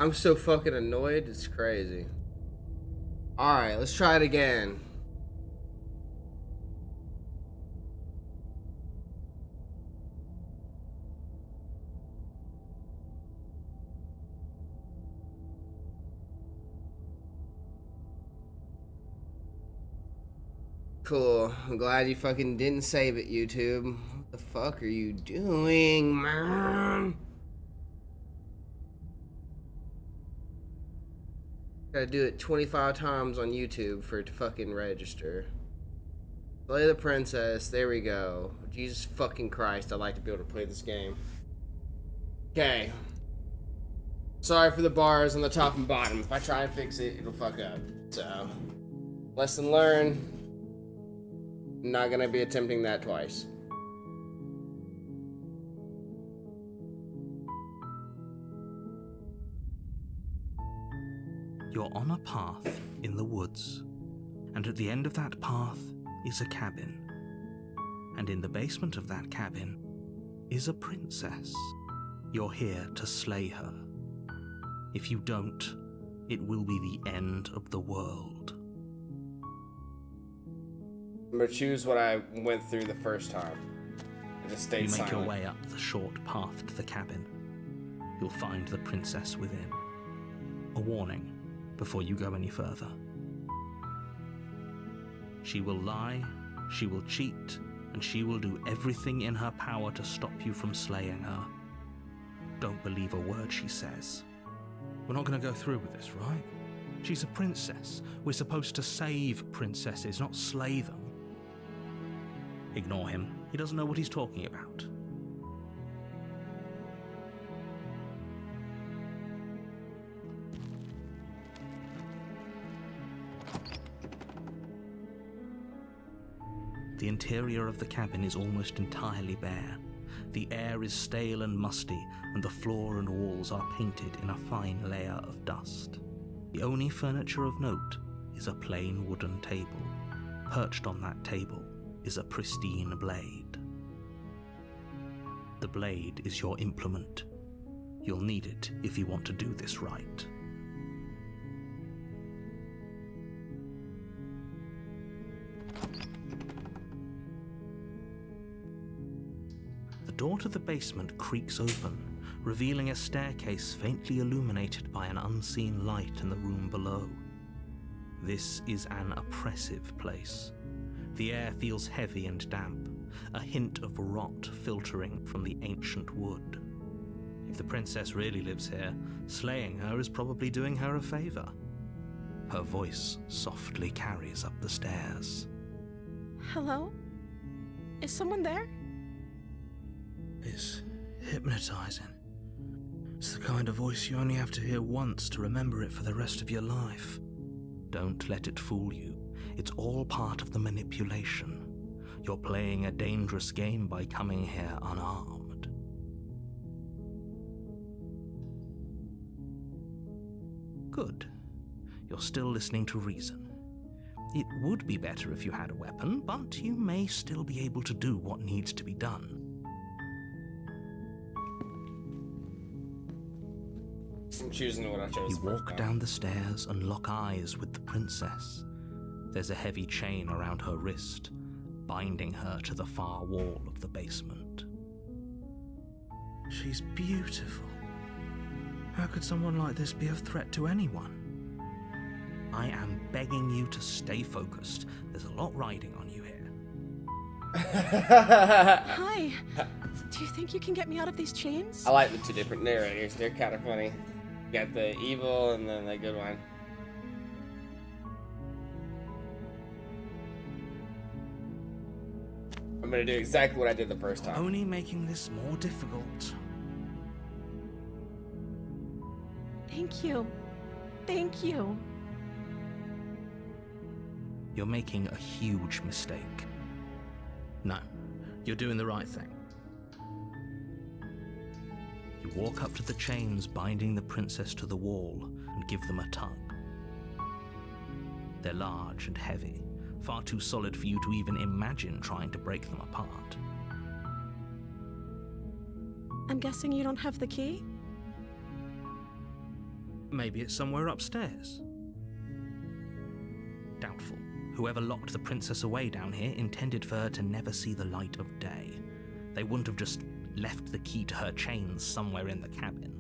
I'm so fucking annoyed, it's crazy. Alright, let's try it again. Cool. I'm glad you fucking didn't save it, YouTube. What the fuck are you doing, man? Gotta do it 25 times on YouTube for it to fucking register. Play the princess. There we go. Jesus fucking Christ, I'd like to be able to play this game. Okay. Sorry for the bars on the top and bottom. If I try and fix it, it'll fuck up. So, lesson learned. Not gonna be attempting that twice. You're on a path in the woods, and at the end of that path is a cabin. And in the basement of that cabin is a princess. You're here to slay her. If you don't, it will be the end of the world. I'm gonna choose what I went through the first time. I just stayed silent. You make your way up the short path to the cabin. You'll find the princess within. A warning before you go any further. She will lie, she will cheat, and she will do everything in her power to stop you from slaying her. Don't believe a word she says. We're not going to go through with this, right? She's a princess. We're supposed to save princesses, not slay them. Ignore him. He doesn't know what he's talking about. The interior of the cabin is almost entirely bare. The air is stale and musty, and the floor and walls are painted in a fine layer of dust. The only furniture of note is a plain wooden table. Perched on that table is a pristine blade. The blade is your implement. You'll need it if you want to do this right. The door to the basement creaks open, revealing a staircase faintly illuminated by an unseen light in the room below. This is an oppressive place. The air feels heavy and damp, a hint of rot filtering from the ancient wood. If the princess really lives here, slaying her is probably doing her a favor. Her voice softly carries up the stairs. Hello? Is someone there? It's hypnotizing. It's the kind of voice you only have to hear once to remember it for the rest of your life. Don't let it fool you. It's all part of the manipulation. You're playing a dangerous game by coming here unarmed. Good. You're still listening to reason. It would be better if you had a weapon, but you may still be able to do what needs to be done. I'm choosing what I chose. You walk down the stairs and lock eyes with the princess. There's a heavy chain around her wrist, binding her to the far wall of the basement. She's beautiful. How could someone like this be of threat to anyone? I am begging you to stay focused. There's a lot riding on you here. Hi. Do you think you can get me out of these chains? I like the two different narrators. They're kind of funny. You got the evil and then the good one. I'm gonna do exactly what I did the first time. Only making this more difficult. Thank you. Thank you. You're making a huge mistake. No, you're doing the right thing. You walk up to the chains binding the princess to the wall and give them a tug. They're large and heavy, far too solid for you to even imagine trying to break them apart. I'm guessing you don't have the key? Maybe it's somewhere upstairs. Doubtful. Whoever locked the princess away down here intended for her to never see the light of day. They wouldn't have just left the key to her chains somewhere in the cabin.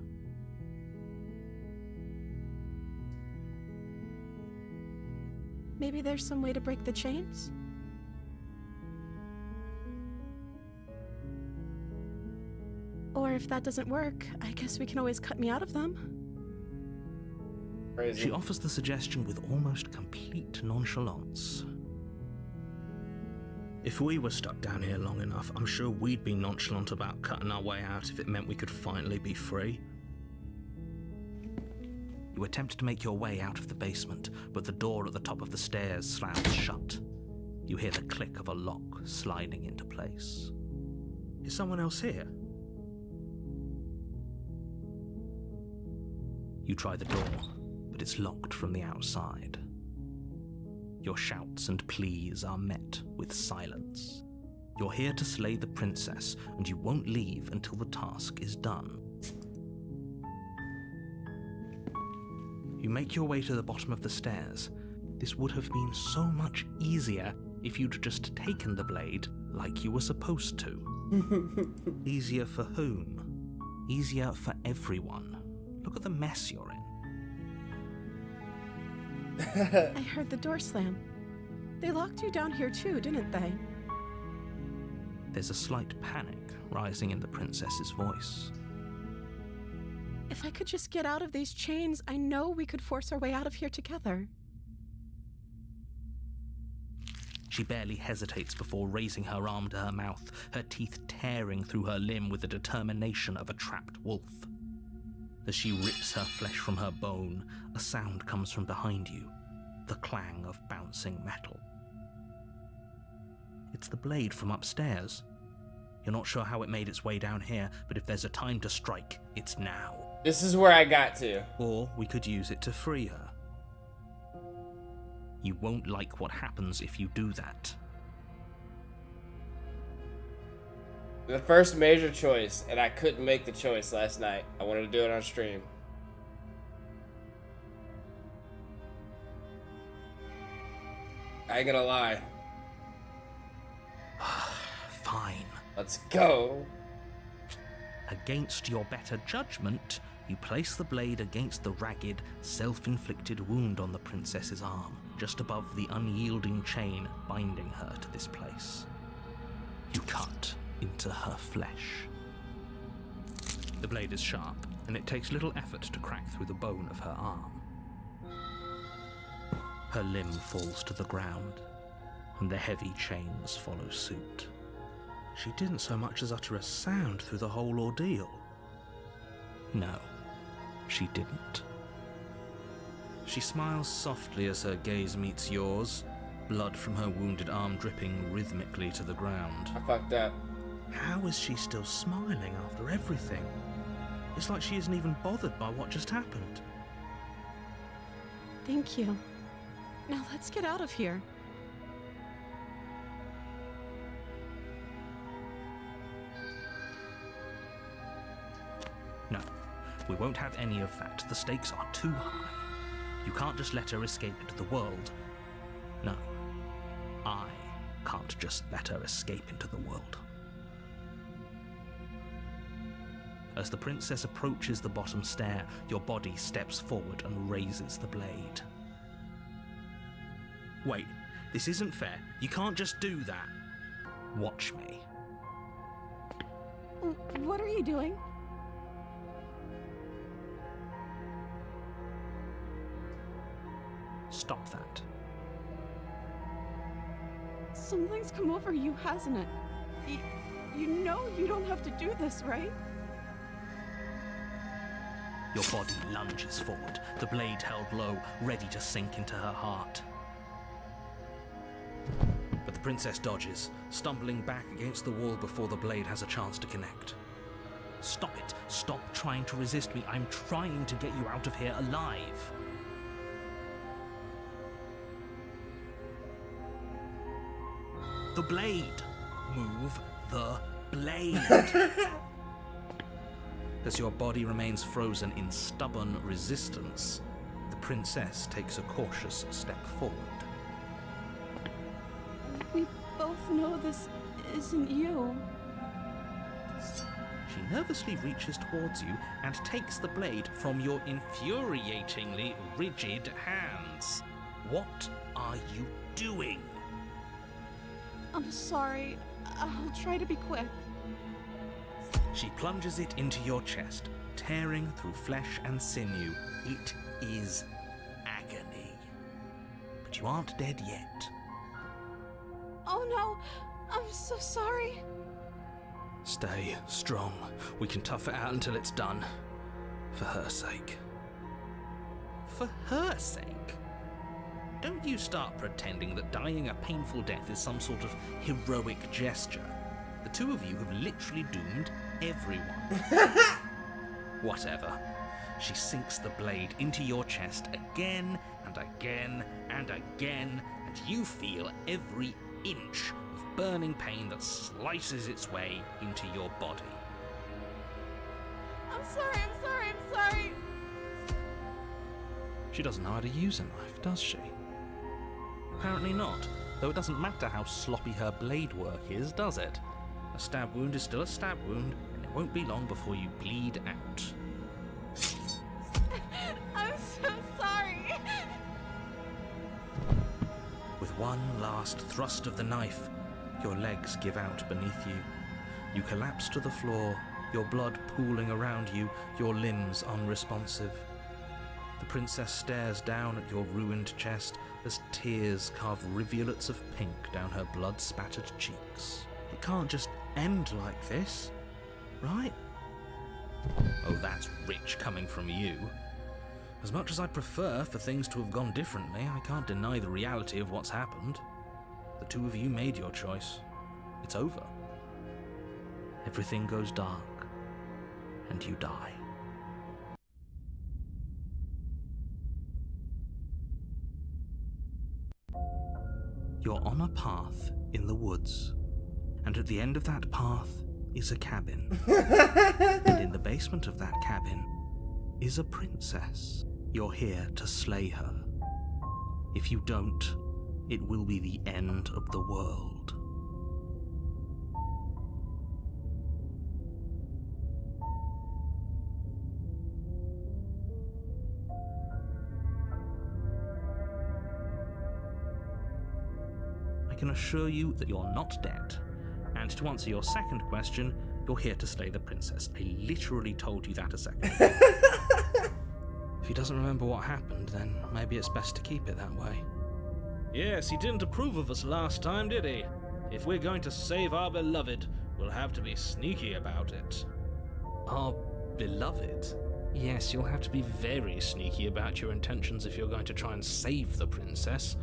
Maybe there's some way to break the chains? Or if that doesn't work, I guess we can always cut me out of them. Crazy. She offers the suggestion with almost complete nonchalance. If we were stuck down here long enough, I'm sure we'd be nonchalant about cutting our way out if it meant we could finally be free. You attempt to make your way out of the basement, but the door at the top of the stairs slams shut. You hear the click of a lock sliding into place. Is someone else here? You try the door, but it's locked from the outside. Your shouts and pleas are met with silence. You're here to slay the princess, and you won't leave until the task is done. You make your way to the bottom of the stairs. This would have been so much easier if you'd just taken the blade like you were supposed to. Easier for whom? Easier for everyone. Look at the mess you're in. I heard the door slam. They locked you down here too, didn't they? There's a slight panic rising in the princess's voice. If I could just get out of these chains, I know we could force our way out of here together. She barely hesitates before raising her arm to her mouth, her teeth tearing through her limb with the determination of a trapped wolf. As she rips her flesh from her bone, a sound comes from behind you, the clang of bouncing metal. It's the blade from upstairs. You're not sure how it made its way down here, but if there's a time to strike, it's now. This is where I got to. Or we could use it to free her. You won't like what happens if you do that. The first major choice, and I couldn't make the choice last night. I wanted to do it on stream. I ain't gonna lie. Fine. Let's go. Against your better judgment, you place the blade against the ragged, self-inflicted wound on the princess's arm, just above the unyielding chain binding her to this place. You cut into her flesh. The blade is sharp, and it takes little effort to crack through the bone of her arm. Her limb falls to the ground, and the heavy chains follow suit. She didn't so much as utter a sound through the whole ordeal. No, she didn't. She smiles softly as her gaze meets yours, blood from her wounded arm dripping rhythmically to the ground. I fucked up. How is she still smiling after everything? It's like she isn't even bothered by what just happened. Thank you. Now let's get out of here. No, we won't have any of that. The stakes are too high. You can't just let her escape into the world. No, I can't just let her escape into the world. As the princess approaches the bottom stair, your body steps forward and raises the blade. Wait, this isn't fair. You can't just do that. Watch me. What are you doing? Stop that. Something's come over you, hasn't it? You know you don't have to do this, right? Your body lunges forward, the blade held low, ready to sink into her heart. But the princess dodges, stumbling back against the wall before the blade has a chance to connect. Stop it. Stop trying to resist me. I'm trying to get you out of here alive. The blade. Move the blade. As your body remains frozen in stubborn resistance, the princess takes a cautious step forward. We both know this isn't you. She nervously reaches towards you and takes the blade from your infuriatingly rigid hands. What are you doing? I'm sorry. I'll try to be quick. She plunges it into your chest, tearing through flesh and sinew. It is agony. But you aren't dead yet. Oh no, I'm so sorry. Stay strong. We can tough it out until it's done. For her sake. For her sake? Don't you start pretending that dying a painful death is some sort of heroic gesture. The two of you have literally doomed everyone. Whatever. She sinks the blade into your chest again and again and again, and you feel every inch of burning pain that slices its way into your body. I'm sorry. She doesn't know how to use a knife, does she? Apparently not, though it doesn't matter how sloppy her blade work is, does it? A stab wound is still a stab wound, and it won't be long before you bleed out. I'm so sorry. With one last thrust of the knife, your legs give out beneath you. You collapse to the floor, your blood pooling around you, your limbs unresponsive. The princess stares down at your ruined chest as tears carve rivulets of pink down her blood-spattered cheeks. It can't just end like this, right? Oh, that's rich coming from you. As much as I'd prefer for things to have gone differently, I can't deny the reality of what's happened. The two of you made your choice. It's over. Everything goes dark, and you die. You're on a path in the woods, and at the end of that path is a cabin. And in the basement of that cabin is a princess. You're here to slay her. If you don't, it will be the end of the world. I can assure you that you're not dead. And to answer your second question, you're here to slay the princess. I literally told you that a second ago. If he doesn't remember what happened, then maybe it's best to keep it that way. Yes, he didn't approve of us last time, did he? If we're going to save our beloved, we'll have to be sneaky about it. Our beloved? Yes, you'll have to be very sneaky about your intentions if you're going to try and save the princess.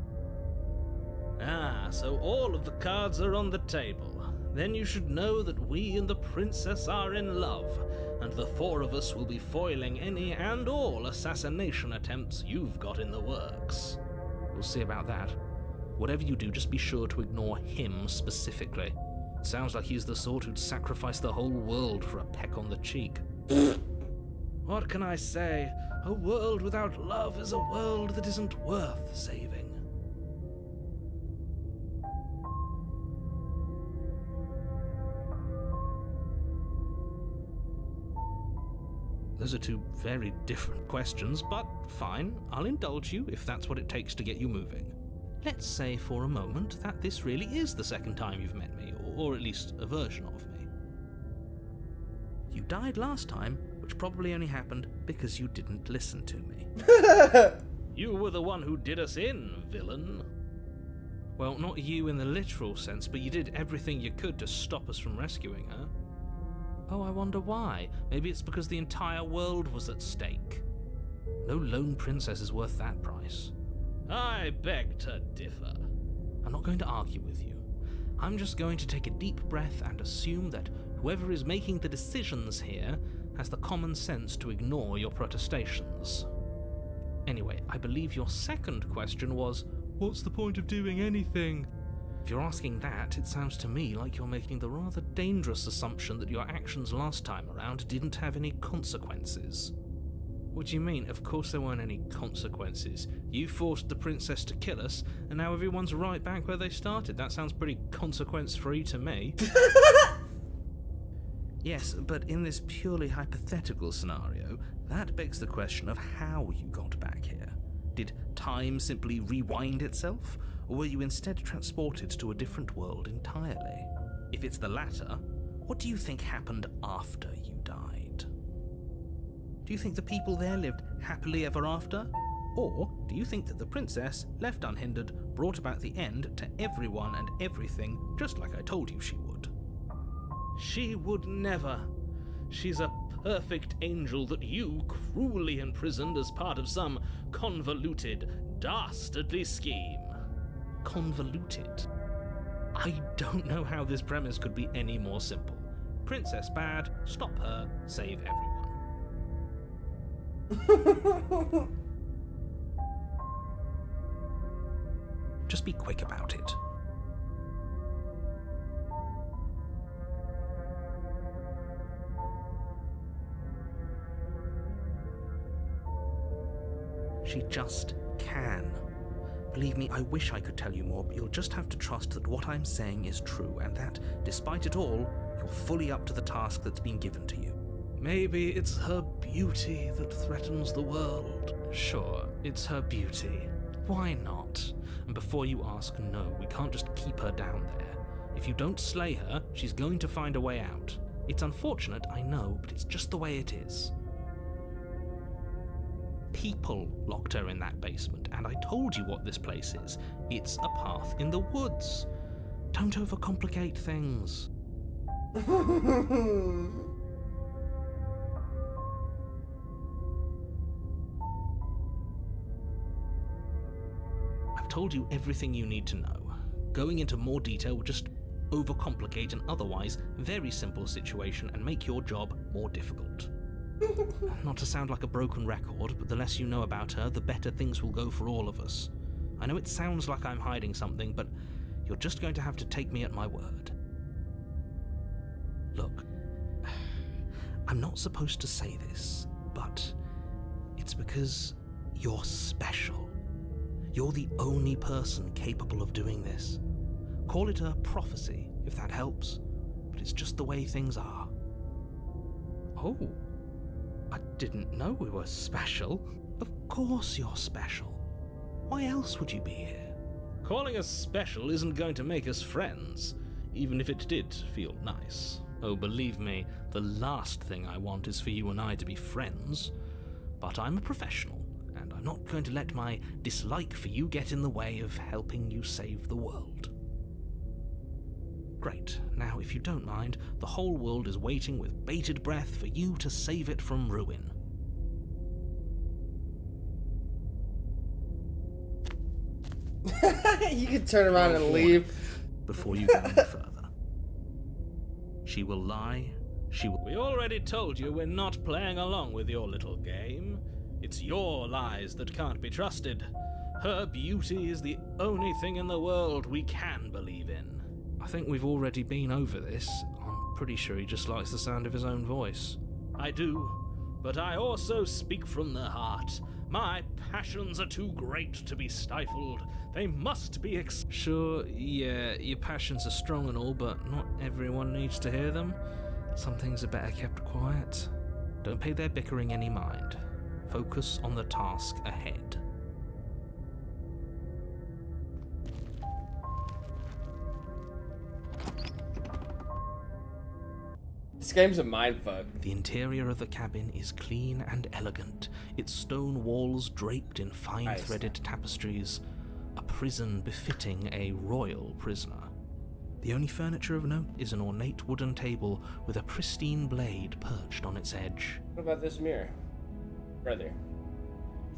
Ah, so all of the cards are on the table. Then you should know that we and the princess are in love, and the four of us will be foiling any and all assassination attempts you've got in the works. We'll see about that. Whatever you do, just be sure to ignore him specifically. It sounds like he's the sort who'd sacrifice the whole world for a peck on the cheek. What can I say? A world without love is a world that isn't worth saving. Those are two very different questions, but fine, I'll indulge you if that's what it takes to get you moving. Let's say for a moment that this really is the second time you've met me, or at least a version of me. You died last time, which probably only happened because you didn't listen to me. You were the one who did us in, villain. Well, not you in the literal sense, but you did everything you could to stop us from rescuing her. Oh, I wonder why. Maybe it's because the entire world was at stake. No lone princess is worth that price. I beg to differ. I'm not going to argue with you. I'm just going to take a deep breath and assume that whoever is making the decisions here has the common sense to ignore your protestations. Anyway, I believe your second question was, what's the point of doing anything? If you're asking that, it sounds to me like you're making the rather dangerous assumption that your actions last time around didn't have any consequences. What do you mean? Of course there weren't any consequences. You forced the princess to kill us, and now everyone's right back where they started. That sounds pretty consequence-free to me. Yes, but in this purely hypothetical scenario, that begs the question of how you got back here. Did time simply rewind itself, or were you instead transported to a different world entirely? If it's the latter, what do you think happened after you died? Do you think the people there lived happily ever after? Or do you think that the princess, left unhindered, brought about the end to everyone and everything, just like I told you she would? She would never. She's a perfect angel that you cruelly imprisoned as part of some convoluted, dastardly scheme. Convoluted? I don't know how this premise could be any more simple. Princess bad, stop her, save everyone. Just be quick about it. She just can. Believe me, I wish I could tell you more, but you'll just have to trust that what I'm saying is true, and that, despite it all, you're fully up to the task that's been given to you. Maybe it's her beauty that threatens the world. Sure, it's her beauty. Why not? And before you ask, no, we can't just keep her down there. If you don't slay her, she's going to find a way out. It's unfortunate, I know, but it's just the way it is. People locked her in that basement, and I told you what this place is. It's a path in the woods. Don't overcomplicate things. I've told you everything you need to know. Going into more detail would just overcomplicate an otherwise very simple situation and make your job more difficult. Not to sound like a broken record, but the less you know about her, the better things will go for all of us. I know it sounds like I'm hiding something, but you're just going to have to take me at my word. Look, I'm not supposed to say this, but it's because you're special. You're the only person capable of doing this. Call it a prophecy, if that helps, but it's just the way things are. Oh. I didn't know we were special. Of course you're special. Why else would you be here? Calling us special isn't going to make us friends, even if it did feel nice. Oh, believe me, the last thing I want is for you and I to be friends. But I'm a professional, and I'm not going to let my dislike for you get in the way of helping you save the world. Great. Now, if you don't mind, the whole world is waiting with bated breath for you to save it from ruin. You can turn around and leave. Before you go any further. She will lie. She will... We already told you we're not playing along with your little game. It's your lies that can't be trusted. Her beauty is the only thing in the world we can believe in. I think we've already been over this. I'm pretty sure he just likes the sound of his own voice. I do, but I also speak from the heart. My passions are too great to be stifled. They must be Sure, yeah, your passions are strong and all, but not everyone needs to hear them. Some things are better kept quiet. Don't pay their bickering any mind. Focus on the task ahead. This game's a mindfuck. The interior of the cabin is clean and elegant, its stone walls draped in fine-threaded tapestries, a prison befitting a royal prisoner. The only furniture of note is an ornate wooden table with a pristine blade perched on its edge. What about this mirror? Right there.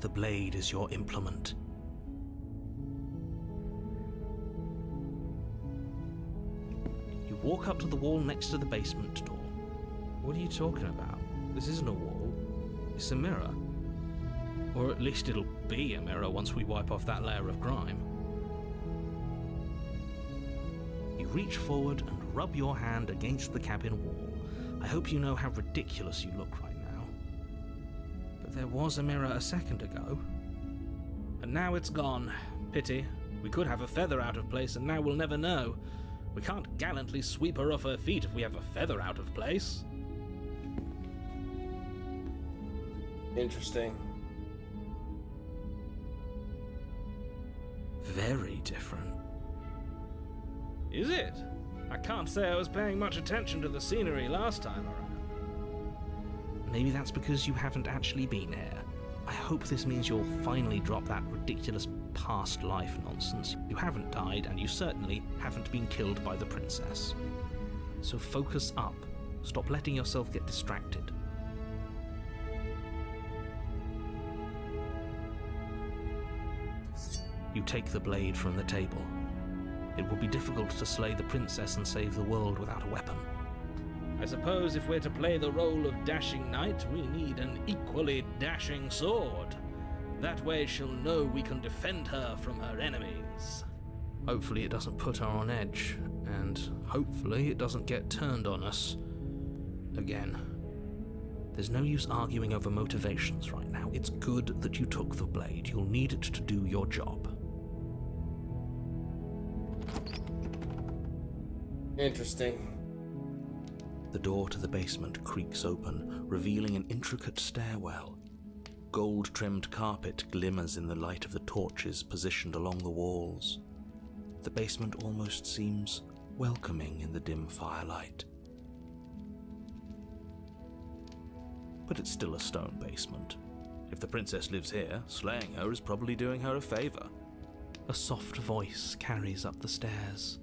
The blade is your implement. You walk up to the wall next to the basement door. What are you talking about? This isn't a wall. It's a mirror. Or at least it'll be a mirror once we wipe off that layer of grime. You reach forward and rub your hand against the cabin wall. I hope you know how ridiculous you look right now. But there was a mirror a second ago. And now it's gone. Pity. We could have a feather out of place, and now we'll never know. We can't gallantly sweep her off her feet if we have a feather out of place. Interesting. Very different. Is it? I can't say I was paying much attention to the scenery last time around. Maybe that's because you haven't actually been here. I hope this means you'll finally drop that ridiculous past life nonsense. You haven't died, and you certainly haven't been killed by the princess. So focus up. Stop letting yourself get distracted. You take the blade from the table. It will be difficult to slay the princess and save the world without a weapon. I suppose if we're to play the role of dashing knight, we need an equally dashing sword. That way she'll know we can defend her from her enemies. Hopefully it doesn't put her on edge, and hopefully it doesn't get turned on us again. There's no use arguing over motivations right now. It's good that you took the blade. You'll need it to do your job. Interesting. The door to the basement creaks open, revealing an intricate stairwell. Gold-trimmed carpet glimmers in the light of the torches positioned along the walls. The basement almost seems welcoming in the dim firelight. But it's still a stone basement. If the princess lives here, slaying her is probably doing her a favor. A soft voice carries up the stairs.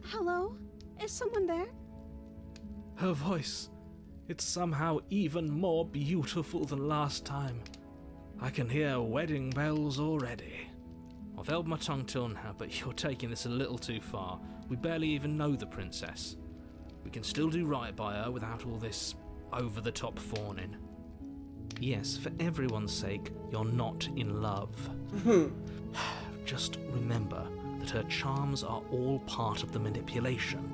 Hello? Is someone there? Her voice. It's somehow even more beautiful than last time. I can hear wedding bells already. I've held my tongue till now, but you're taking this a little too far. We barely even know the princess. We can still do right by her without all this over-the-top fawning. Yes, for everyone's sake, you're not in love. Just remember that her charms are all part of the manipulation.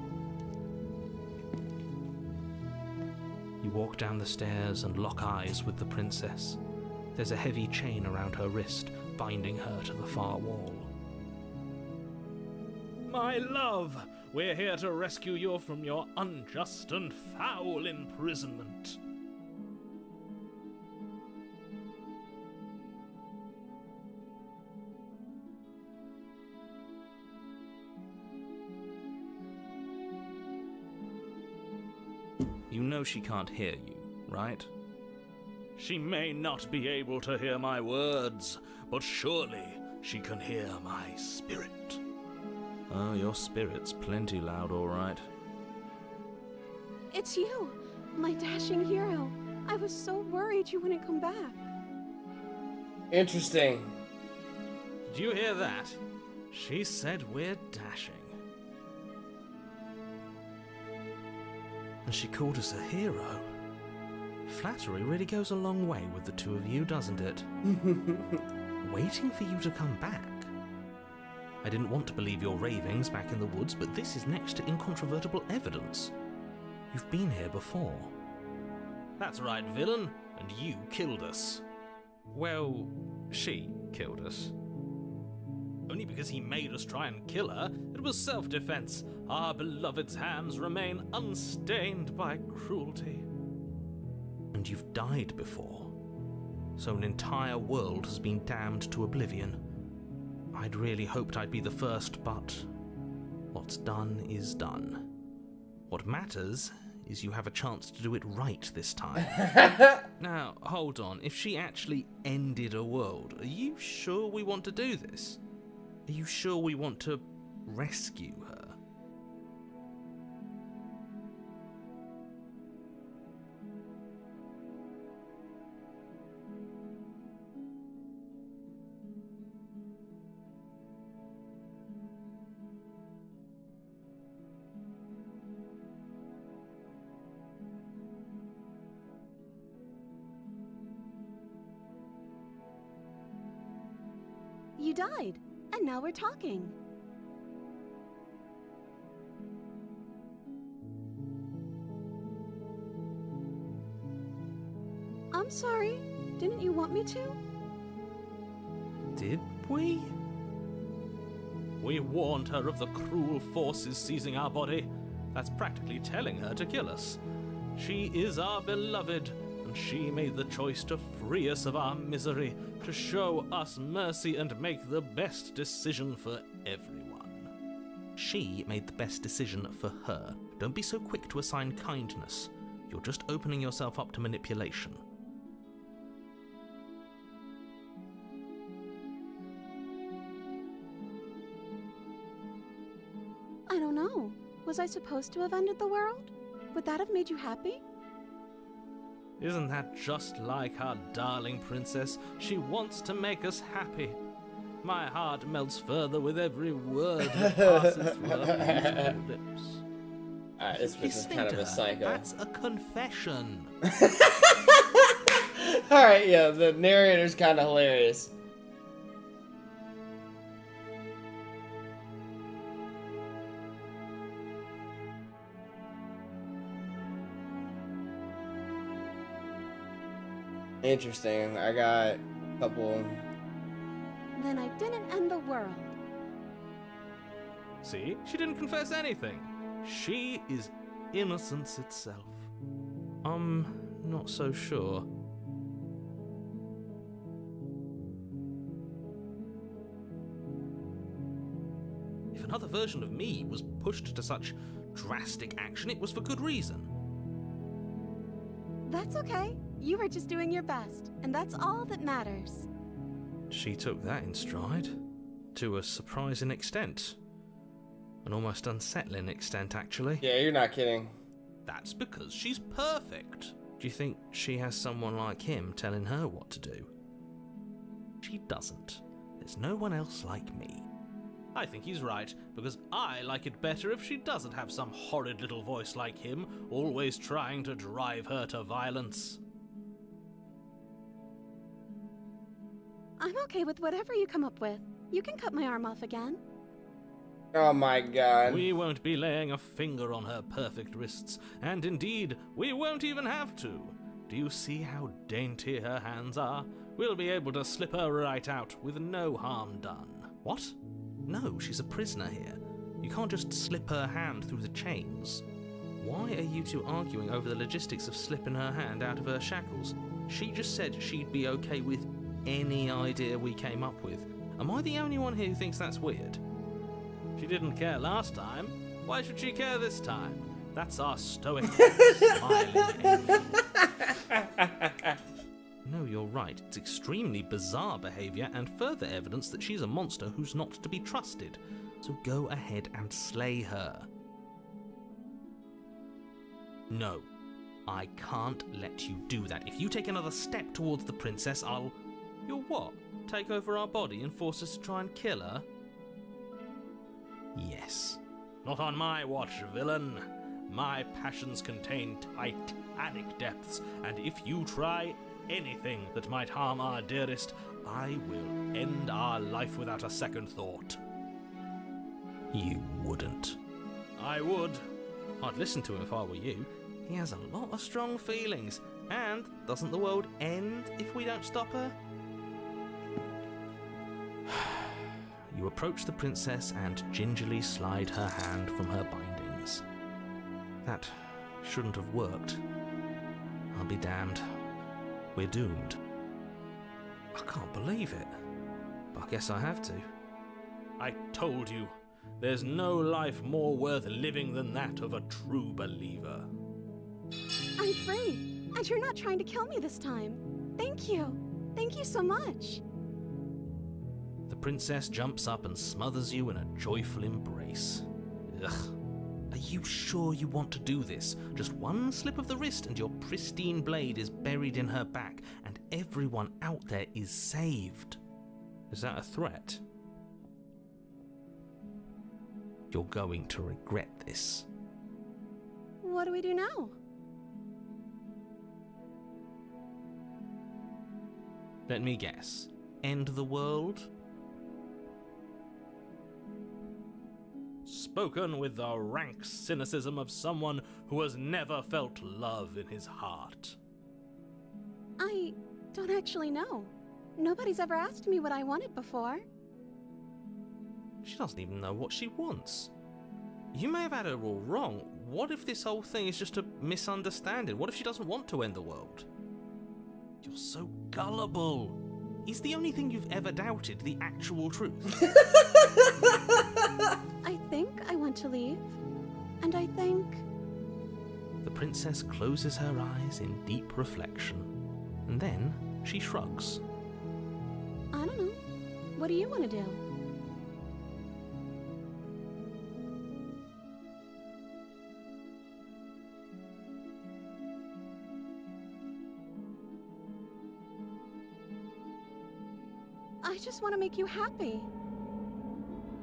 You walk down the stairs and lock eyes with the princess. There's a heavy chain around her wrist, binding her to the far wall. My love, we're here to rescue you from your unjust and foul imprisonment. You know she can't hear you, right? She may not be able to hear my words, but surely she can hear my spirit. Oh, your spirit's plenty loud, all right. It's you, my dashing hero. I was so worried you wouldn't come back. Interesting. Did you hear that? She said we're dashing. And she called us a hero. Flattery really goes a long way with the two of you, doesn't it? Waiting for you to come back. I didn't want to believe your ravings back in the woods, but this is next to incontrovertible evidence. You've been here before. That's right, villain, and you killed us. Well, she killed us. Only because he made us try and kill her. It was self-defense. Our beloved's hands remain unstained by cruelty. And you've died before. So an entire world has been damned to oblivion. I'd really hoped I'd be the first, but what's done is done. What matters is you have a chance to do it right this time. Now, hold on. If she actually ended a world, are you sure we want to do this? Are you sure we want to rescue her? You died, and now we're talking. sorry. Didn't you want me to? Did we? We warned her of the cruel forces seizing our body. That's practically telling her to kill us. She is our beloved, and she made the choice to free us of our misery, to show us mercy and make the best decision for everyone. She made the best decision for her. Don't be so quick to assign kindness. You're just opening yourself up to manipulation. I don't know. Was I supposed to have ended the world? Would that have made you happy? Isn't that just like our darling princess? She wants to make us happy. My heart melts further with every word that passes through her beautiful lips. Alright, this bitch is kind of a psycho. That's a confession. Alright, yeah, the narrator's kind of hilarious. Interesting. I got a couple. Then I didn't end the world. See? She didn't confess anything. She is innocence itself. I'm not so sure. If another version of me was pushed to such drastic action, it was for good reason. That's okay. You were just doing your best, and that's all that matters. She took that in stride. To a surprising extent. An almost unsettling extent, actually. Yeah, you're not kidding. That's because she's perfect. Do you think she has someone like him telling her what to do? She doesn't. There's no one else like me. I think he's right, because I like it better if she doesn't have some horrid little voice like him, always trying to drive her to violence. I'm okay with whatever you come up with. You can cut my arm off again. Oh my god. We won't be laying a finger on her perfect wrists, and indeed, we won't even have to. Do you see how dainty her hands are? We'll be able to slip her right out with no harm done. What? No, she's a prisoner here. You can't just slip her hand through the chains. Why are you two arguing over the logistics of slipping her hand out of her shackles? She just said she'd be okay with any idea we came up with. Am I the only one here who thinks that's weird? She didn't care last time. Why should she care this time? That's our stoic, smiling enemy. No, you're right. It's extremely bizarre behaviour and further evidence that she's a monster who's not to be trusted. So go ahead and slay her. No, I can't let you do that. If you take another step towards the princess, I'll... You'll what? Take over our body and force us to try and kill her? Yes. Not on my watch, villain. My passions contain titanic depths, and if you try anything that might harm our dearest, I will end our life without a second thought. You wouldn't. I would. I'd listen to him if I were you. He has a lot of strong feelings, and doesn't the world end if we don't stop her? You approach the princess and gingerly slide her hand from her bindings. That shouldn't have worked. I'll be damned. We're doomed. I can't believe it. But I guess I have to. I told you, there's no life more worth living than that of a true believer. I'm free, and you're not trying to kill me this time. Thank you. Thank you so much. The princess jumps up and smothers you in a joyful embrace. Ugh. Are you sure you want to do this? Just one slip of the wrist and your pristine blade is buried in her back, and everyone out there is saved. Is that a threat? You're going to regret this. What do we do now? Let me guess. End the world? Spoken with the rank cynicism of someone who has never felt love in his heart. I don't actually know. Nobody's ever asked me what I wanted before. She doesn't even know what she wants. You may have had her all wrong. What if this whole thing is just a misunderstanding? What if she doesn't want to end the world? You're so gullible. Is the only thing you've ever doubted the actual truth? I think I want to leave. And I think... The princess closes her eyes in deep reflection, and then she shrugs. I don't know. What do you want to do? I just want to make you happy.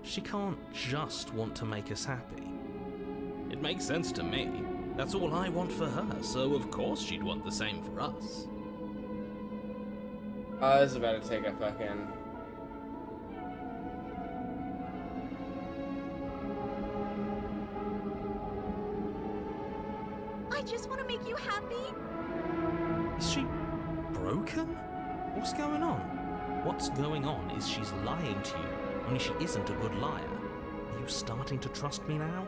She can't just want to make us happy. It makes sense to me. That's all I want for her, so of course she'd want the same for us. Oh, this is about to take a fucking... I just want to make you happy. Is she broken? What's going on? What's going on is she's lying to you, only she isn't a good liar. Are you starting to trust me now?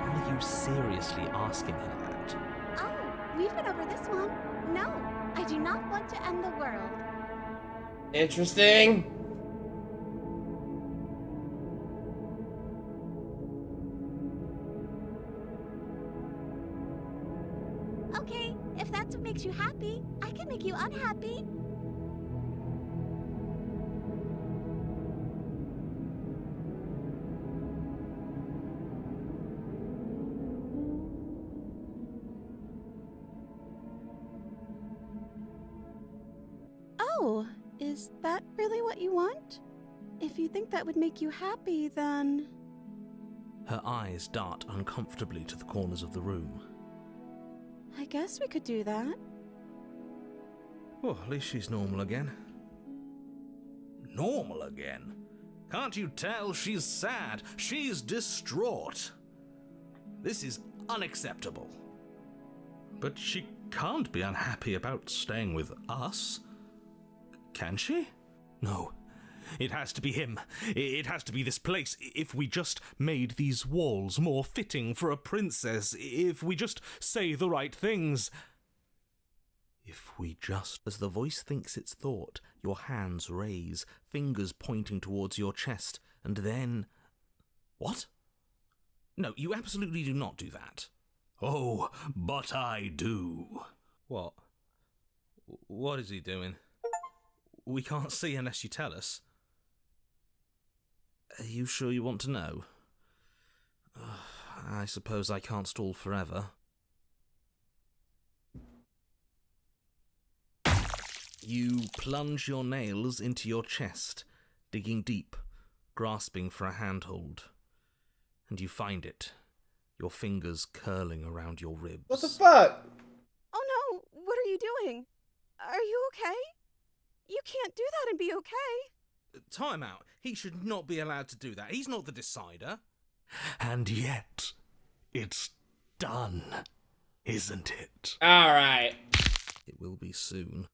Are you seriously asking her that? Oh, we've been over this one. No, I do not want to end the world. Interesting. Okay, if that's what makes you happy, I can make you unhappy. Oh, is that really what you want? If you think that would make you happy, then... Her eyes dart uncomfortably to the corners of the room. I guess we could do that. Well, at least she's normal again. Normal again? Can't you tell she's sad? She's distraught. This is unacceptable. But she can't be unhappy about staying with us. Can she? No. It has to be him. It has to be this place. If we just made these walls more fitting for a princess, if we just say the right things. If we just... As the voice thinks its thought, your hands raise, fingers pointing towards your chest, and then... What? No, you absolutely do not do that. Oh, but I do. What? What is he doing? We can't see unless you tell us. Are you sure you want to know? I suppose I can't stall forever. You plunge your nails into your chest, digging deep, grasping for a handhold. And you find it, your fingers curling around your ribs. What the fuck? Oh no, what are you doing? Are you okay? You can't do that and be okay. Time out. He should not be allowed to do that. He's not the decider. And yet, it's done, isn't it? Alright. It will be soon.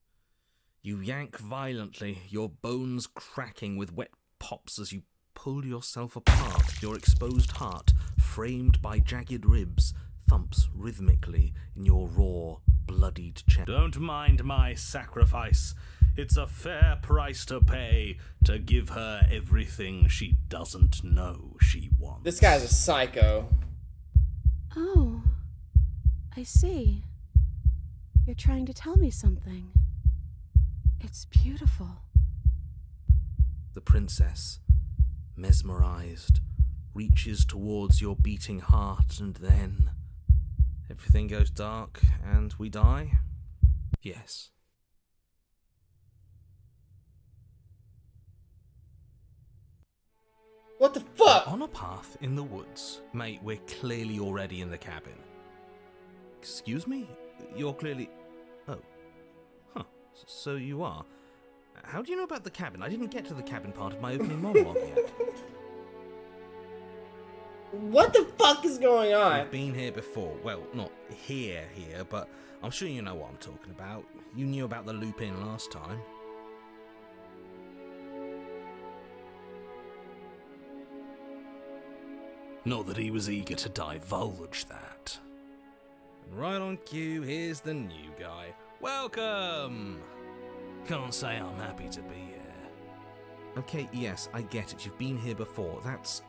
You yank violently, your bones cracking with wet pops as you pull yourself apart. Your exposed heart, framed by jagged ribs, thumps rhythmically in your raw, bloodied chest. Don't mind my sacrifice. It's a fair price to pay to give her everything she doesn't know she wants. This guy's a psycho. Oh, I see. You're trying to tell me something. It's beautiful. The princess, mesmerized, reaches towards your beating heart, and then everything goes dark and we die? Yes. What the fuck? On a path in the woods. Mate, we're clearly already in the cabin. Excuse me? You're clearly... Oh. So you are? How do you know about the cabin? I didn't get to the cabin part of my opening monologue yet. What the fuck is going on? I've been here before. Well, not here, but I'm sure you know what I'm talking about. You knew about the Lupin last time. Not that he was eager to divulge that. And right on cue, here's the new guy. Welcome! Can't say I'm happy to be here. Okay, yes, I get it. You've been here before. That's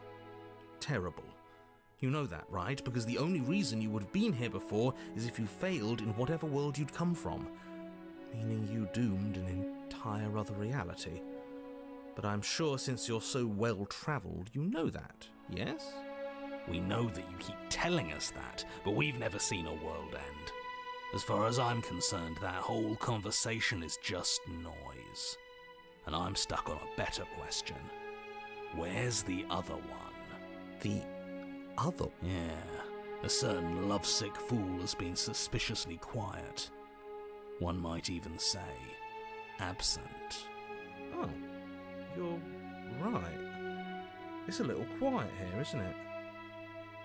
terrible. You know that, right? Because the only reason you would have been here before is if you failed in whatever world you'd come from. Meaning you doomed an entire other reality. But I'm sure since you're so well-travelled, you know that, yes? We know that you keep telling us that, but we've never seen a world end. As far as I'm concerned, that whole conversation is just noise. And I'm stuck on a better question. Where's the other one? The other? Yeah, a certain lovesick fool has been suspiciously quiet. One might even say, absent. Oh, you're right. It's a little quiet here, isn't it?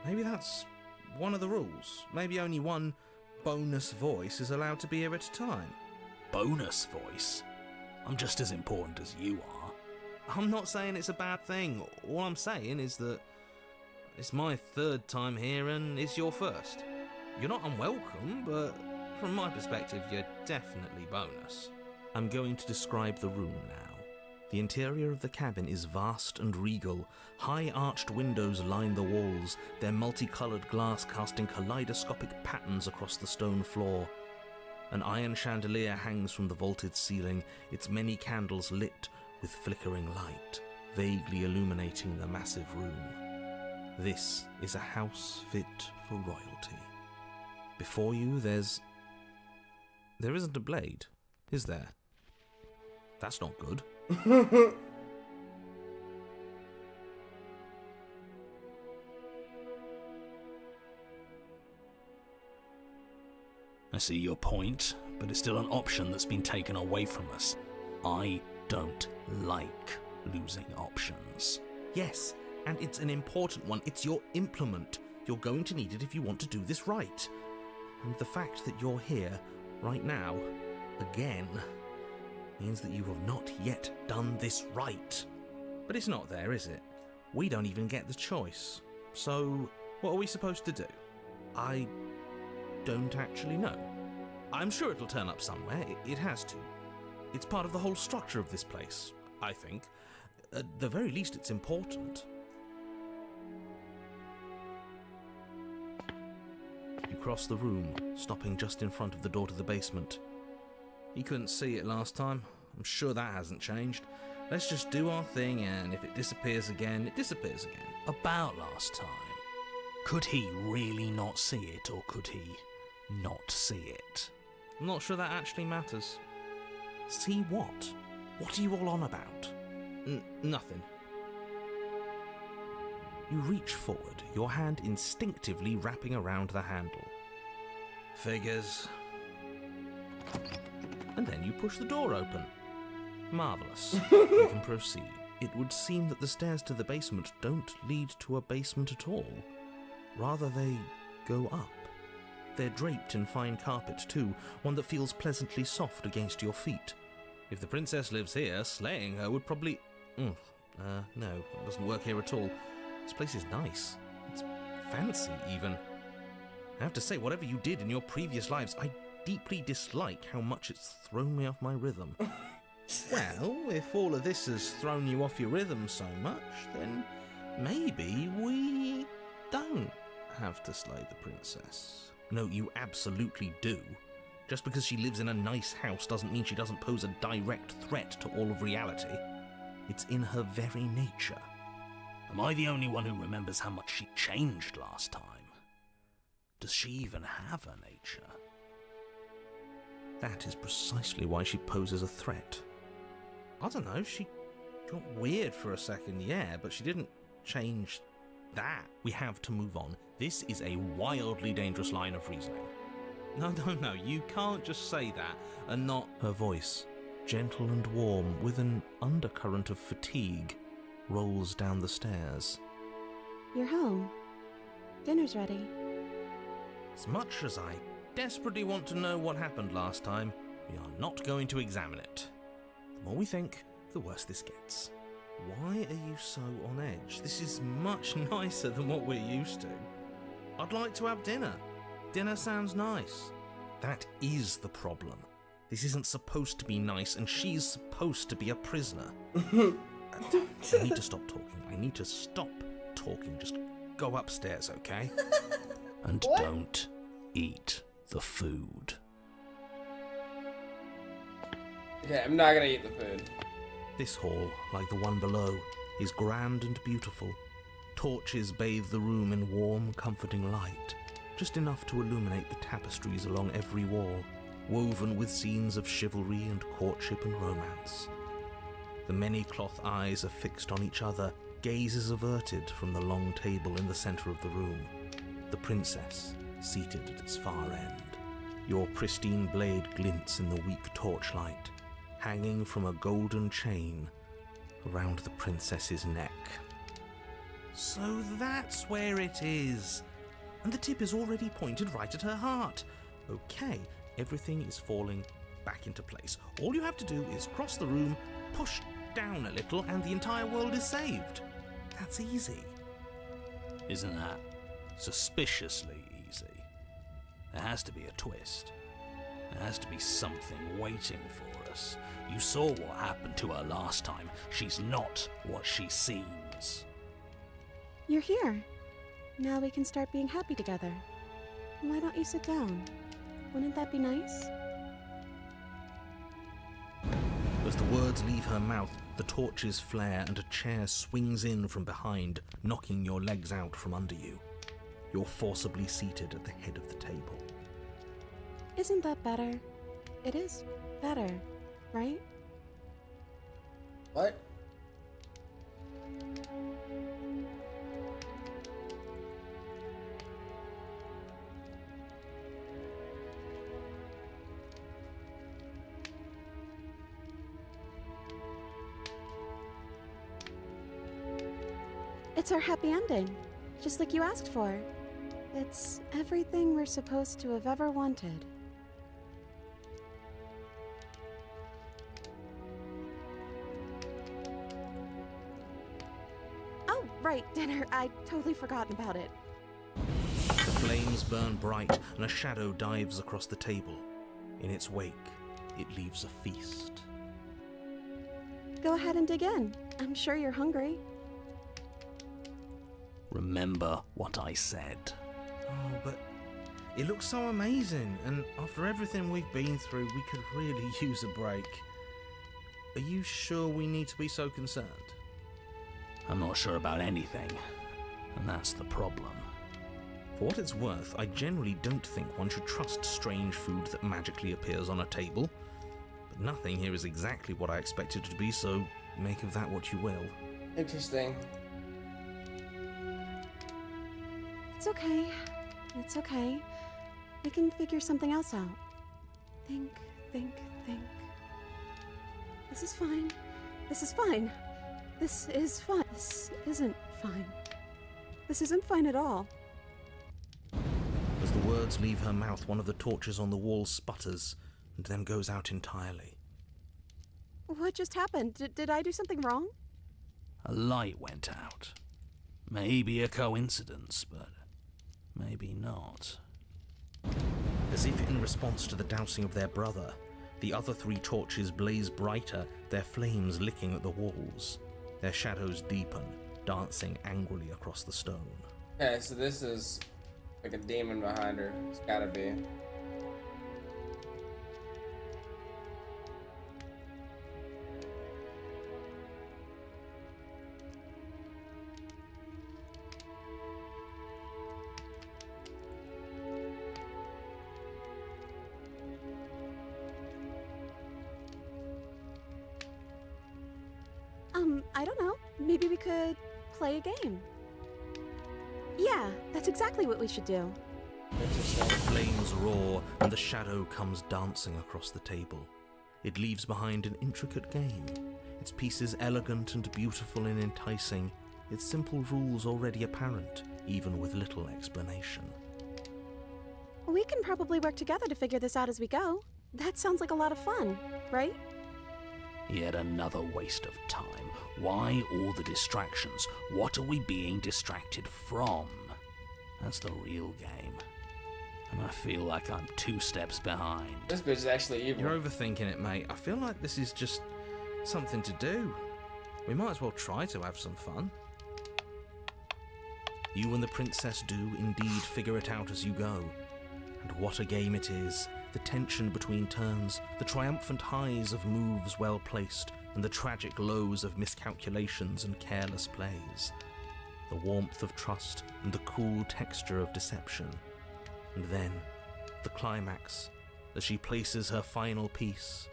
Maybe that's one of the rules. Maybe only one bonus voice is allowed to be here at a time. Bonus voice? I'm just as important as you are. I'm not saying it's a bad thing. All I'm saying is that it's my third time here and it's your first. You're not unwelcome, but from my perspective, you're definitely bonus. I'm going to describe the room now. The interior of the cabin is vast and regal. High arched windows line the walls, their multicoloured glass casting kaleidoscopic patterns across the stone floor. An iron chandelier hangs from the vaulted ceiling, its many candles lit with flickering light, vaguely illuminating the massive room. This is a house fit for royalty. Before you, there isn't a blade, is there? That's not good. I see your point, but it's still an option that's been taken away from us. I don't like losing options. Yes, and it's an important one. It's your implement. You're going to need it if you want to do this right. And the fact that you're here, right now, again, means that you have not yet done this right. But it's not there, is it? We don't even get the choice. So, what are we supposed to do? I don't actually know. I'm sure it'll turn up somewhere. It has to. It's part of the whole structure of this place, I think. At the very least, it's important. You cross the room, stopping just in front of the door to the basement. He couldn't see it last time. I'm sure that hasn't changed. Let's just do our thing, and if it disappears again, it disappears again. About last time. Could he really not see it, or could he not see it? I'm not sure that actually matters. See what? What are you all on about? Nothing. You reach forward, your hand instinctively wrapping around the handle. Figures. And then you push the door open. Marvellous. You can proceed. It would seem that the stairs to the basement don't lead to a basement at all. Rather, they go up. They're draped in fine carpet too, one that feels pleasantly soft against your feet. If the princess lives here, slaying her would probably... no, it doesn't work here at all. This place is nice. It's fancy, even. I have to say, whatever you did in your previous lives, I deeply dislike how much it's thrown me off my rhythm. Well, if all of this has thrown you off your rhythm so much, then maybe we don't have to slay the princess. No, you absolutely do. Just because she lives in a nice house doesn't mean she doesn't pose a direct threat to all of reality. It's in her very nature. Am I the only one who remembers how much she changed last time? Does she even have a nature? That is precisely why she poses a threat. I don't know, she got weird for a second, yeah, but she didn't change that. We have to move on. This is a wildly dangerous line of reasoning. No, you can't just say that and not... Her voice, gentle and warm with an undercurrent of fatigue, rolls down the stairs. You're home. Dinner's ready. As much as I desperately want to know what happened last time, we are not going to examine it. The more we think, the worse this gets. Why are you so on edge? This is much nicer than what we're used to. I'd like to have dinner. Dinner sounds nice. That is the problem. This isn't supposed to be nice, and she's supposed to be a prisoner. I need to stop talking. I need to stop talking. Just go upstairs, okay? And What? don't eat the food. Okay, I'm not gonna eat the food. This hall, like the one below, is grand and beautiful. Torches bathe the room in warm, comforting light, just enough to illuminate the tapestries along every wall, woven with scenes of chivalry and courtship and romance. The many cloth eyes are fixed on each other, gazes averted from the long table in the centre of the room. The princess, seated at its far end. Your pristine blade glints in the weak torchlight, hanging from a golden chain around the princess's neck. So that's where it is. And the tip is already pointed right at her heart. Okay, everything is falling back into place. All you have to do is cross the room, push down a little, and the entire world is saved. That's easy. Isn't that suspiciously easy? There has to be a twist. There has to be something waiting for us. You saw what happened to her last time. She's not what she seems. You're here. Now we can start being happy together. Why don't you sit down? Wouldn't that be nice? As the words leave her mouth, the torches flare and a chair swings in from behind, knocking your legs out from under you. You're forcibly seated at the head of the table. Isn't that better? It is better, right? What? It's our happy ending, just like you asked for. It's everything we're supposed to have ever wanted. Oh, right, dinner. I'd totally forgotten about it. The flames burn bright and a shadow dives across the table. In its wake, it leaves a feast. Go ahead and dig in. I'm sure you're hungry. Remember what I said. Oh, but it looks so amazing, and after everything we've been through, we could really use a break. Are you sure we need to be so concerned? I'm not sure about anything, and that's the problem. For what it's worth, I generally don't think one should trust strange food that magically appears on a table. But nothing here is exactly what I expected it to be, so make of that what you will. Interesting. It's okay. It's okay. We can figure something else out. Think. This is fine. This is fine. This is fine. This isn't fine. This isn't fine at all. As the words leave her mouth, one of the torches on the wall sputters and then goes out entirely. What just happened? Did I do something wrong? A light went out. Maybe a coincidence, but maybe not. As if in response to the dousing of their brother, the other three torches blaze brighter, their flames licking at the walls. Their shadows deepen, dancing angrily across the stone. Okay, so this is like a demon behind her. It's gotta be. I don't know. Maybe we could play a game. Yeah, that's exactly what we should do. Interesting. Flames roar, and the shadow comes dancing across the table. It leaves behind an intricate game, its pieces elegant and beautiful and enticing, its simple rules already apparent, even with little explanation. We can probably work together to figure this out as we go. That sounds like a lot of fun, right? Yet another waste of time. Why all the distractions? What are we being distracted from? That's the real game. And I feel like I'm 2 steps behind. This bitch is actually evil. You're overthinking it, mate. I feel like this is just something to do. We might as well try to have some fun. You and the princess do indeed figure it out as you go. And what a game it is. The tension between turns, the triumphant highs of moves well placed, and the tragic lows of miscalculations and careless plays. The warmth of trust and the cool texture of deception. And then, the climax, as she places her final piece.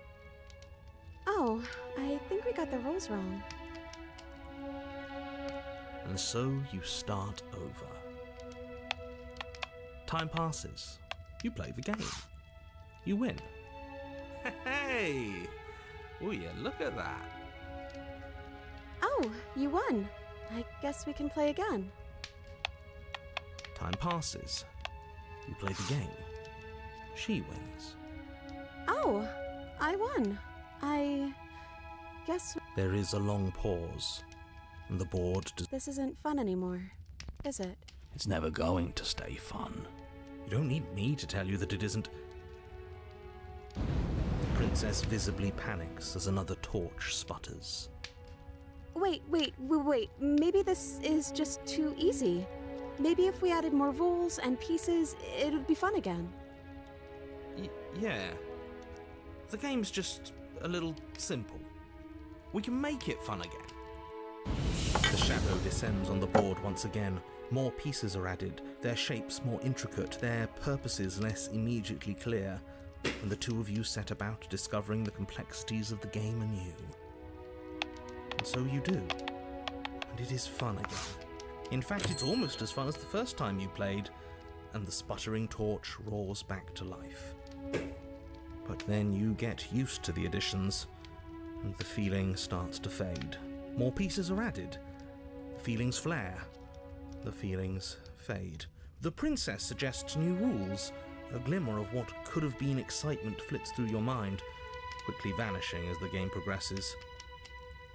Oh, I think we got the rules wrong. And so you start over. Time passes. You play the game. You win. Hey! Oh yeah, look at that. Oh, you won. I guess we can play again. Time passes. You play the game. She wins. Oh, I won. I guess There is a long pause, and the board does. this isn't fun anymore, is it? It's never going to stay fun. You don't need me to tell you that it isn't. The princess visibly panics as another torch sputters. Wait. Maybe this is just too easy. Maybe if we added more rules and pieces, it would be fun again. Yeah. The game's just a little simple. We can make it fun again. The shadow descends on the board once again. More pieces are added, their shapes more intricate, their purposes less immediately clear, and the two of you set about discovering the complexities of the game anew. And so you do. And it is fun again. In fact, it's almost as fun as the first time you played, and the sputtering torch roars back to life. But then you get used to the additions, and the feeling starts to fade. More pieces are added. The feelings flare. The feelings fade. The princess suggests new rules. A glimmer of what could have been excitement flits through your mind, quickly vanishing as the game progresses.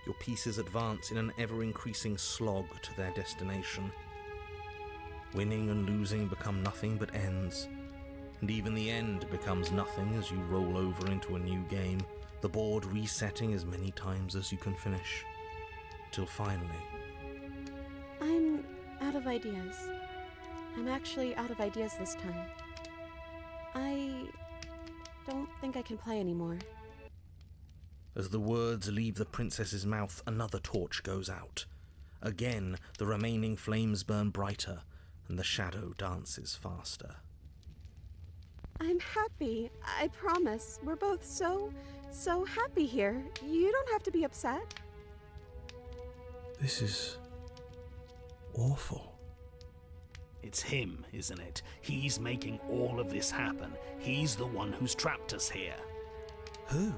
Your pieces advance in an ever-increasing slog to their destination. Winning and losing become nothing but ends, and even the end becomes nothing as you roll over into a new game, the board resetting as many times as you can finish, till finally... I'm out of ideas. I'm actually out of ideas this time. I don't think I can play anymore. As the words leave the princess's mouth, another torch goes out. Again, the remaining flames burn brighter, and the shadow dances faster. I'm happy. I promise. We're both so happy here. You don't have to be upset. This is... awful. It's him, isn't it? He's making all of this happen. He's the one who's trapped us here. Who?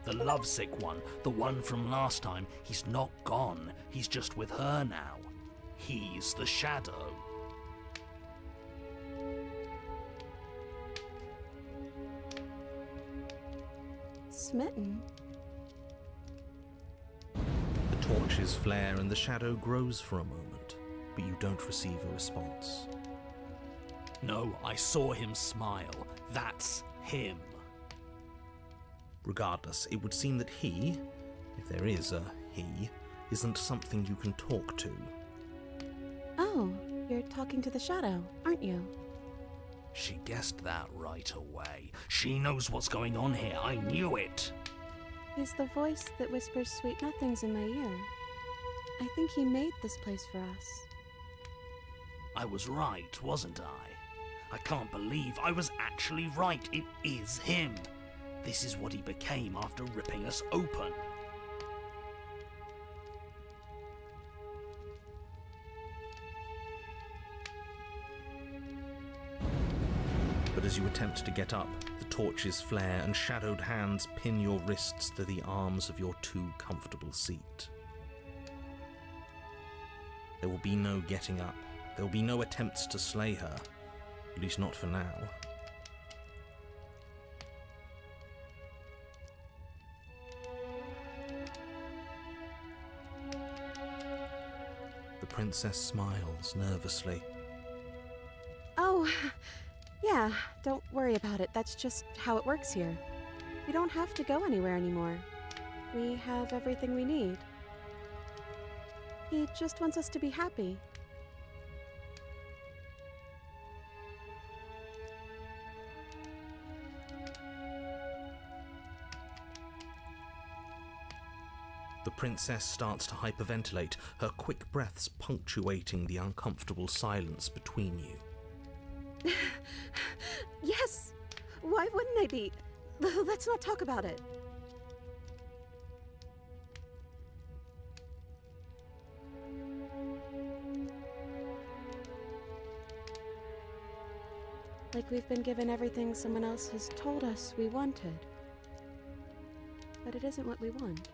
The lovesick one, the one from last time. He's not gone. He's just with her now. He's the shadow. Smitten. The torches flare and the shadow grows for a moment, but you don't receive a response. No, I saw him smile. That's him. Regardless, it would seem that he, if there is a he, isn't something you can talk to. Oh, you're talking to the shadow, aren't you? She guessed that right away. She knows what's going on here. I knew it. He's the voice that whispers sweet nothings in my ear. I think he made this place for us. I was right, wasn't I? I can't believe I was actually right. It is him. This is what he became after ripping us open. As you attempt to get up, the torches flare and shadowed hands pin your wrists to the arms of your too comfortable seat. There will be no getting up. There will be no attempts to slay her, at least not for now. The princess smiles nervously. Oh, yeah, don't worry about it. That's just how it works here. We don't have to go anywhere anymore. We have everything we need. He just wants us to be happy. The princess starts to hyperventilate, her quick breaths punctuating the uncomfortable silence between you. Yes! Why wouldn't I be? Let's not talk about it. Like we've been given everything someone else has told us we wanted. But it isn't what we want.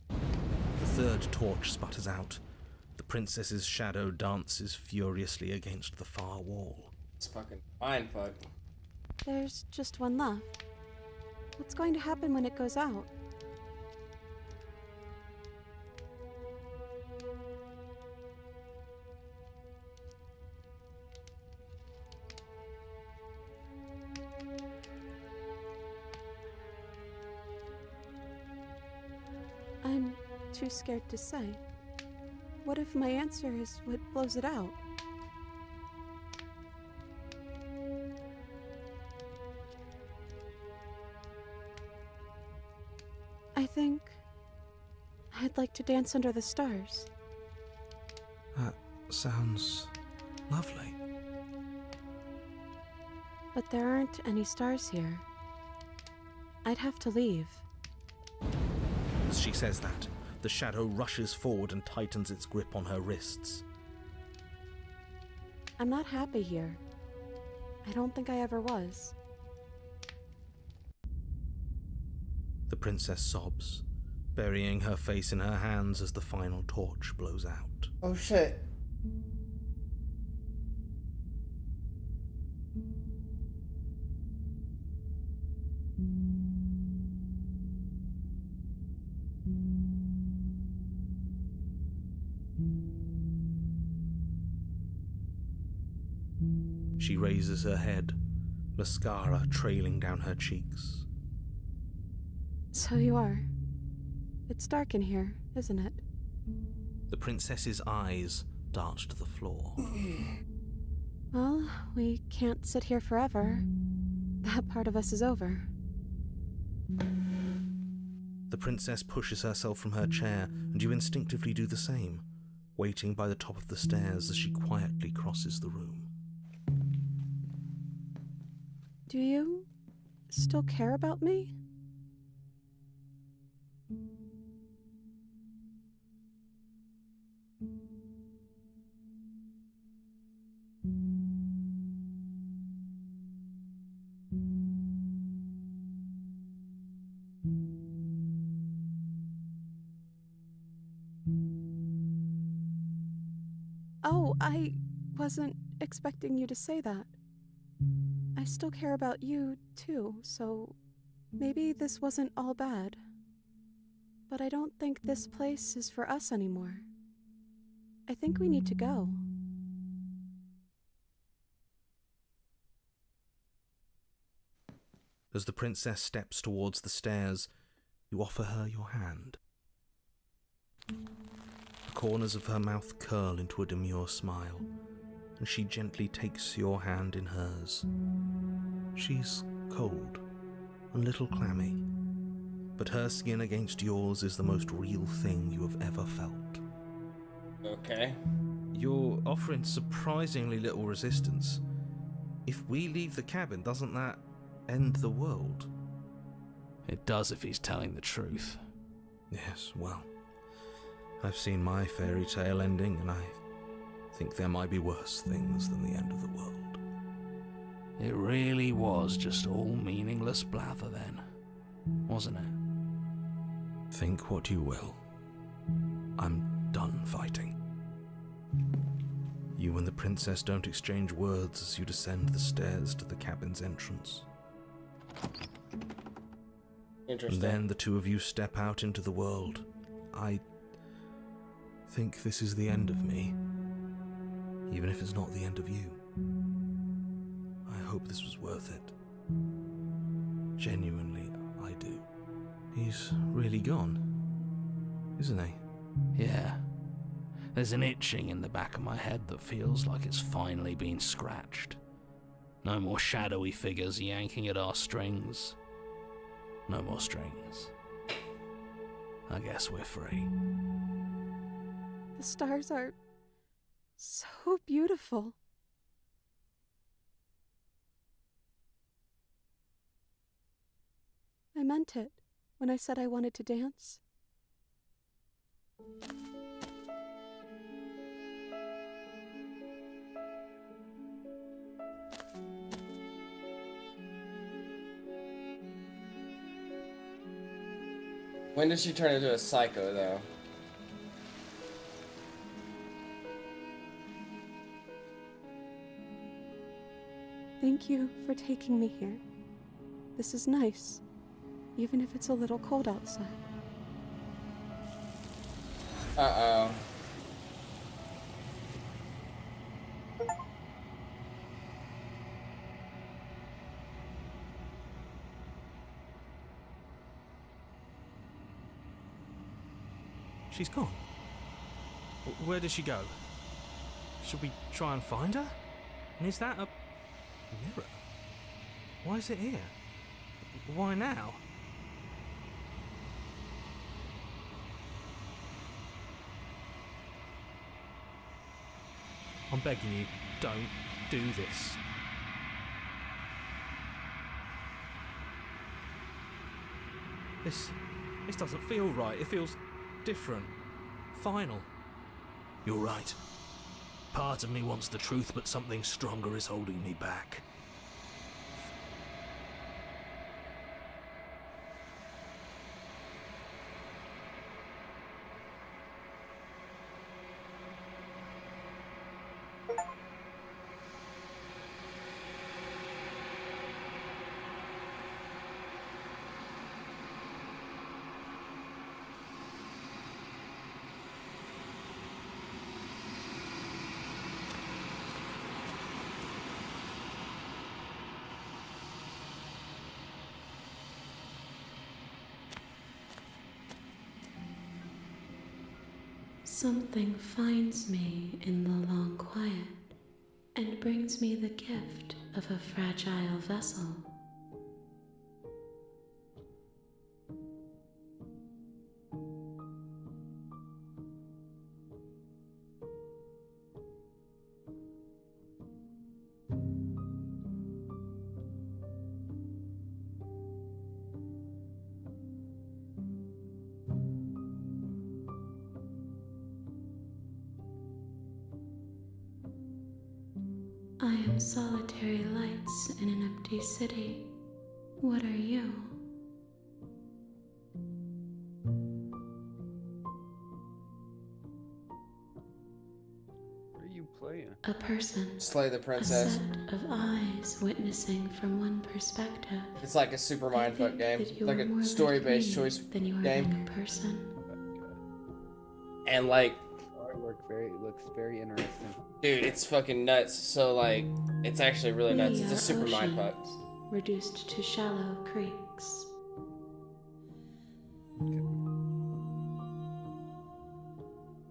The third torch sputters out. The princess's shadow dances furiously against the far wall. It's fucking mindfuck. There's just one left. What's going to happen when it goes out? I'm too scared to say. What if my answer is what blows it out? I think I'd like to dance under the stars. That sounds lovely. But there aren't any stars here. I'd have to leave. As she says that, the shadow rushes forward and tightens its grip on her wrists. I'm not happy here. I don't think I ever was. The princess sobs, burying her face in her hands as the final torch blows out. Oh shit. She raises her head, mascara trailing down her cheeks. So you are. It's dark in here, isn't it? The princess's eyes dart to the floor. Well, we can't sit here forever. That part of us is over. The princess pushes herself from her chair, and you instinctively do the same, waiting by the top of the stairs as she quietly crosses the room. Do you still care about me? Oh, I wasn't expecting you to say that. I still care about you, too, so maybe this wasn't all bad. But I don't think this place is for us anymore. I think we need to go. As the princess steps towards the stairs, you offer her your hand. The corners of her mouth curl into a demure smile, and she gently takes your hand in hers. She's cold, a little clammy, but her skin against yours is the most real thing you have ever felt. Okay. You're offering surprisingly little resistance. If we leave the cabin, doesn't that end the world? It does if he's telling the truth. Yes, well, I've seen my fairy tale ending, and I think there might be worse things than the end of the world. It really was just all meaningless blather then, wasn't it? Think what you will. I'm done fighting. You and the princess don't exchange words as you descend the stairs to the cabin's entrance. Interesting. And then the two of you step out into the world. I think this is the end of me, even if it's not the end of you. I hope this was worth it. Genuinely, I do. He's really gone, isn't he? Yeah. There's an itching in the back of my head that feels like it's finally been scratched. No more shadowy figures yanking at our strings. No more strings. I guess we're free. The stars are so beautiful. I meant it when I said I wanted to dance. When did she turn into a psycho, though? Thank you for taking me here. This is nice, even if it's a little cold outside. Uh-oh. She's gone. Where did she go? Should we try and find her? And is that a mirror? Why is it here? Why now? I'm begging you, don't do this. This doesn't feel right. It feels different. Final. You're right. Part of me wants the truth, but something stronger is holding me back. Something finds me in the long quiet and brings me the gift of a fragile vessel. I am solitary lights in an empty city. What are you? What are you playing? A person. Slay the A princess. set of eyes witnessing from one perspective. It's like a super I mindfuck think game. that you Like are more a story-based me choice than you are game. like a person. And like, Artwork looks very interesting. dude, it's fucking nuts. So like, it's actually really nuts. We It's a are super oceans, mindfuck. reduced to shallow creeks.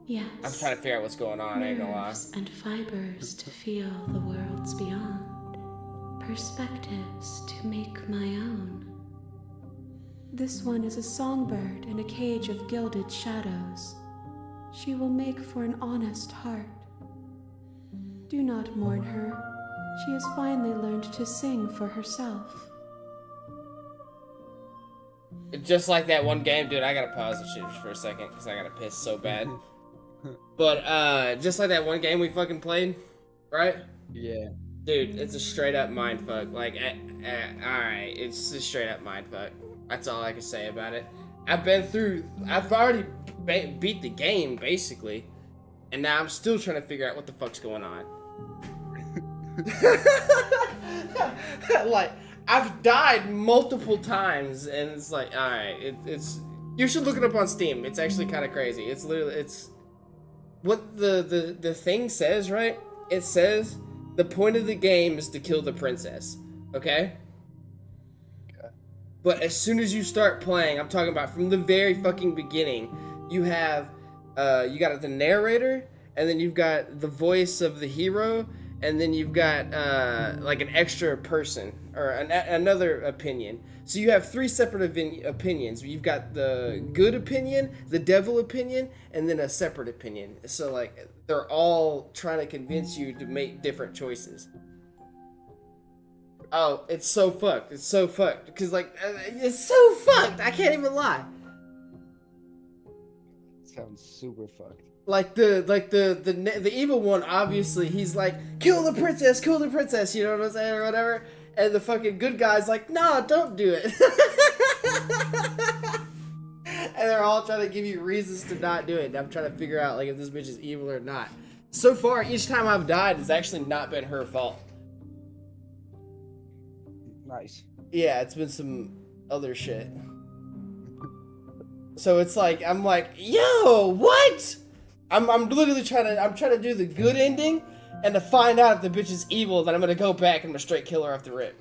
Yes. I'm trying to figure out what's going on, I ain't gonna lie. Nerves and fibers to feel the worlds beyond. Perspectives to make my own. This one is a songbird in a cage of gilded shadows. She will make for an honest heart. Do not mourn her. She has finally learned to sing for herself. Just like that one game, dude, I gotta pause the shit just for a second, because I gotta piss so bad. But just like that one game we fucking played, right? Yeah. Dude, it's a straight up mindfuck. Like, alright, it's a straight up mindfuck. That's all I can say about it. I've already beat the game, basically. And now I'm still trying to figure out what the fuck's going on. Like, I've died multiple times, and it's like, alright, it's... You should look it up on Steam. It's actually kind of crazy. It's literally, it's... What the thing says, right? It says... The point of the game is to kill the princess, okay? But as soon as you start playing, I'm talking about from the very fucking beginning, you have, you got the narrator, and then you've got the voice of the hero, and then you've got, like an extra person, or another opinion. So you have 3 separate opinions. You've got the good opinion, the devil opinion, and then a separate opinion. So, like, they're all trying to convince you to make different choices. Oh, it's so fucked. It's so fucked. Because, like, it's so fucked. I can't even lie. Sounds super fucked. Like the evil one, obviously, he's like, kill the princess, you know what I'm saying, or whatever. And the fucking good guy's like, nah, don't do it. And they're all trying to give you reasons to not do it. And I'm trying to figure out, like, if this bitch is evil or not. So far, each time I've died, it's actually not been her fault. Nice. Yeah, it's been some other shit. So it's like, I'm like, yo, what? I'm literally trying to do the good ending, and to find out if the bitch is evil, then I'm gonna go back and I'm gonna straight kill her off the rip.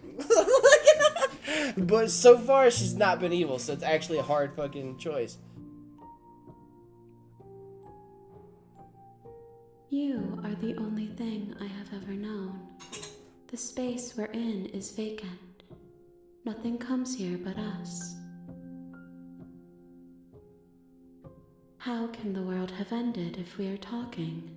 But so far, she's not been evil, so it's actually a hard fucking choice. You are the only thing I have ever known. The space we're in is vacant. Nothing comes here but us. How can the world have ended if we are talking?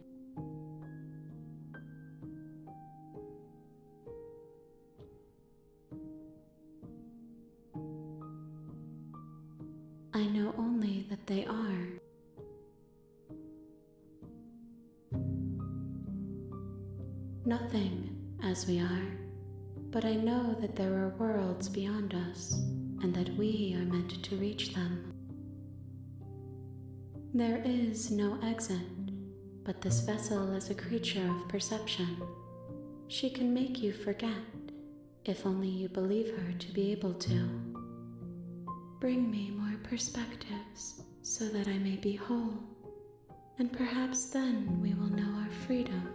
I know only that they are. Nothing, as we are, but I know that there are worlds beyond us, and that we are meant to reach them. There is no exit, but this vessel is a creature of perception. She can make you forget, if only you believe her to be able to. Bring me more perspectives, so that I may be whole, and perhaps then we will know our freedom.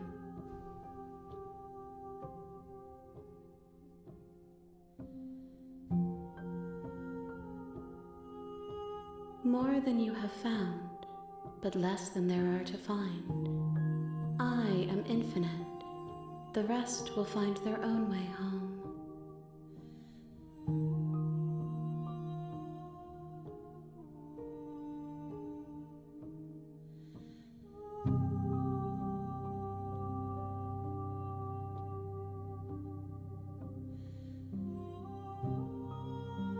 More than you have found, but less than there are to find. I am infinite. The rest will find their own way home.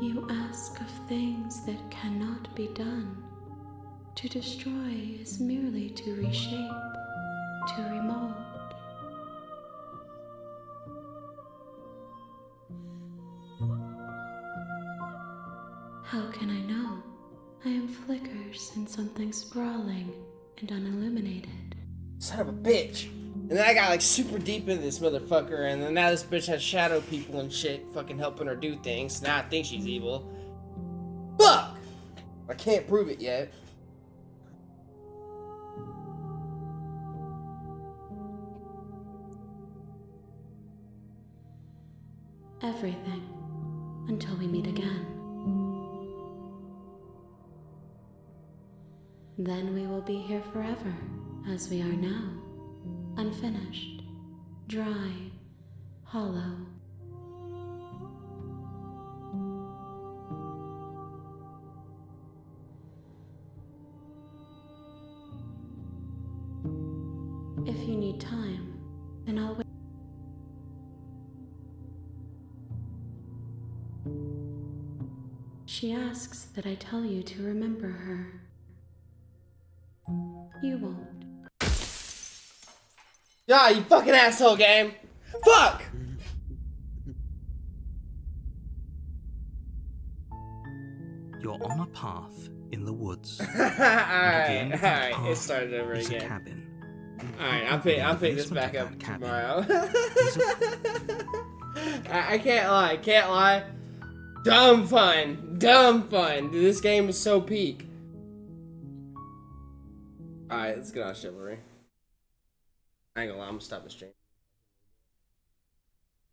You ask of things that cannot be done. To destroy is merely to reshape, to remold. How can I know? I am flickers in something sprawling and unilluminated. Son of a bitch. And then I got like super deep into this motherfucker, and then now this bitch has shadow people and shit fucking helping her do things. Now I think she's evil. Fuck! I can't prove it yet. Everything, until we meet again. Then we will be here forever, as we are now. Unfinished, dry, hollow. If you need time, then I'll wait. She asks that I tell you to remember her. You won't. Ah, you fucking asshole game. Fuck! You're on a path in the woods. Alright, it started over is a again. cabin. Alright, I'll pick this back up Cabin. tomorrow. I can't lie. Dumb fun. Dude, this game is so peak. Alright, let's get on Chivalry. I ain't gonna lie, I'm gonna stop the stream.